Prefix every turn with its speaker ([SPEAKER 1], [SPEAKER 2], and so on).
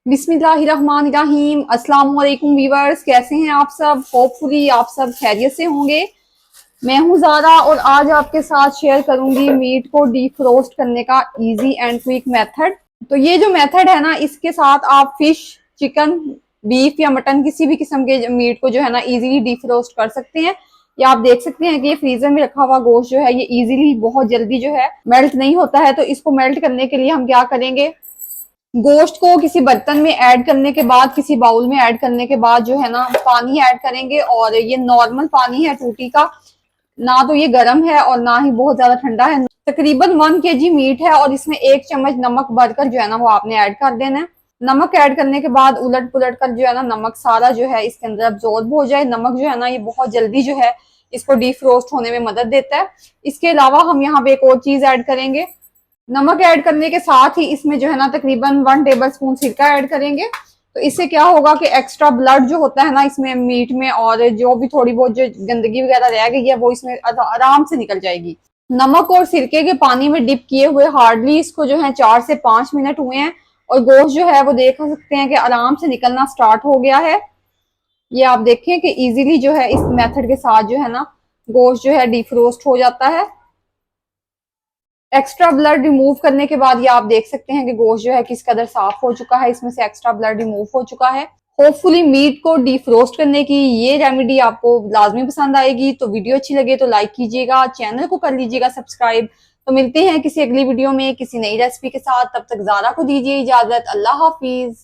[SPEAKER 1] बिस्मिल्लाहिर्रहमानिर्रहीम। अस्सलाम वालेकुम वीवर्स, कैसे हैं आप सब? होपफुली आप सब खैरियत से होंगे। मैं हूं ज़ारा और आज आपके साथ शेयर करूंगी मीट को डीफ्रोस्ट करने का इजी एंड क्विक मेथड। तो ये जो मेथड है ना, इसके साथ आप फिश, चिकन, बीफ या मटन किसी भी किस्म के मीट को जो है ना इजीली डीफ्रोस्ट कर सकते हैं। या आप देख सकते हैं कि ये फ्रीजर में रखा हुआ गोश्त जो है ये इजीली बहुत जल्दी जो है मेल्ट नहीं होता है। तो इसको मेल्ट करने के लिए हम क्या करेंगे, गोश्त को किसी बर्तन में ऐड करने के बाद, किसी बाउल में ऐड करने के बाद जो है ना पानी ऐड करेंगे। और ये नॉर्मल पानी है टूटी का, ना तो ये गर्म है और ना ही बहुत ज्यादा ठंडा है। तकरीबन 1 kg मीट है और इसमें 1 चम्मच नमक भरकर जो है ना वो आपने ऐड कर देना है। नमक ऐड करने के बाद उलट पुलट कर जो है ना नमक सारा जो है इसके अंदर अब्जॉर्ब हो जाए। नमक जो है ना ये बहुत जल्दी जो है इसको डीफ्रोस्ट होने में मदद देता है। इसके अलावा हम यहाँ पे एक और चीज ऐड करेंगे। नमक ऐड करने के साथ ही इसमें जो है ना तकरीबन 1 टेबलस्पून सिरका ऐड करेंगे। तो इससे क्या होगा कि एक्स्ट्रा ब्लड जो होता है ना इसमें मीट में, और जो भी थोड़ी बहुत जो गंदगी वगैरह रह गई है वो इसमें आराम से निकल जाएगी। नमक और सिरके के पानी में डिप किए हुए हार्डली इसको जो है 4 से 5 मिनट हुए हैं और गोश्त जो है वो देख सकते हैं कि आराम से निकलना स्टार्ट हो गया है। ये आप देखें कि इजीली जो है इस मेथड के साथ जो है ना गोश्त जो है डीफ्रोस्ट हो जाता है। एक्स्ट्रा ब्लड रिमूव करने के बाद ये आप देख सकते हैं कि गोश्त जो है किस कदर साफ हो चुका है, इसमें से एक्स्ट्रा ब्लड रिमूव हो चुका है। होपफुली मीट को डीफ्रोस्ट करने की ये रेमेडी आपको लाजमी पसंद आएगी। तो वीडियो अच्छी लगे तो लाइक कीजिएगा, चैनल को कर लीजिएगा सब्सक्राइब। तो मिलते हैं किसी अगली वीडियो में किसी नई रेसिपी के साथ। तब तक ज़ारा को दीजिए इजाजत। अल्लाह हाफिज।